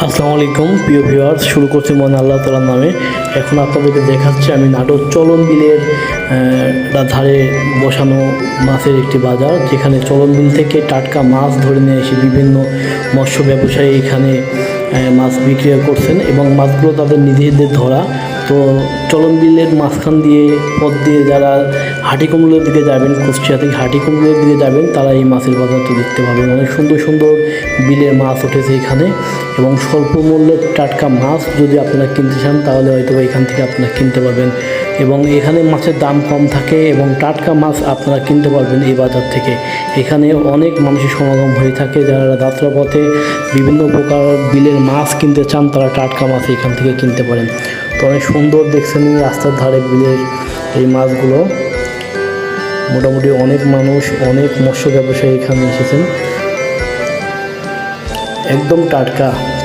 আসসালামু আলাইকুম প্রিয় ভিউয়ার্স, শুরু করছি মহান আল্লাহ তাআলার নামে। এখন আপনাদেরকে দেখাচ্ছি আমি নাটোর চলন বিলের ধারে বসানো মাছের একটি বাজার, যেখানে চলন বিল থেকে টাটকা মাছ ধরে নিয়ে এসে বিভিন্ন মৎস্য ব্যবসায়ী এখানে মাছ বিক্রি করছেন এবং মাছগুলো তাদের নিজেদের ধরা। তো চলন বিলের মাঝখান দিয়ে পথ দিয়ে যারা হাটিকুমড়োর দিকে যাবেন, কুষ্টিয়া থেকে হাটিকুমড়োর দিকে যাবেন, তারা এই মাছের বাজারটা দেখতে পাবেন। অনেক সুন্দর সুন্দর বিলের মাছ উঠেছে এখানে এবং স্বল্প মূল্যের টাটকা মাছ যদি আপনারা কিনতে চান তাহলে হয়তো এখান থেকে আপনারা কিনতে পারবেন এবং এখানে মাছের দাম কম থাকে এবং টাটকা মাছ আপনারা কিনতে পারবেন এই বাজার থেকে। এখানে অনেক মানুষের সমাগম হয়ে থাকে, যারা যাত্রাপথে বিভিন্ন প্রকার বিলের মাছ কিনতে চান তারা টাটকা মাছ এখান থেকে কিনতে পারেন। তো অনেক সুন্দর দেখছেন এই রাস্তার ধারে বিলের এই মাছগুলো। মোটামুটি অনেক মানুষ, অনেক মৎস্য ব্যবসায়ী এখানে এসেছেন, একদম টাটকা।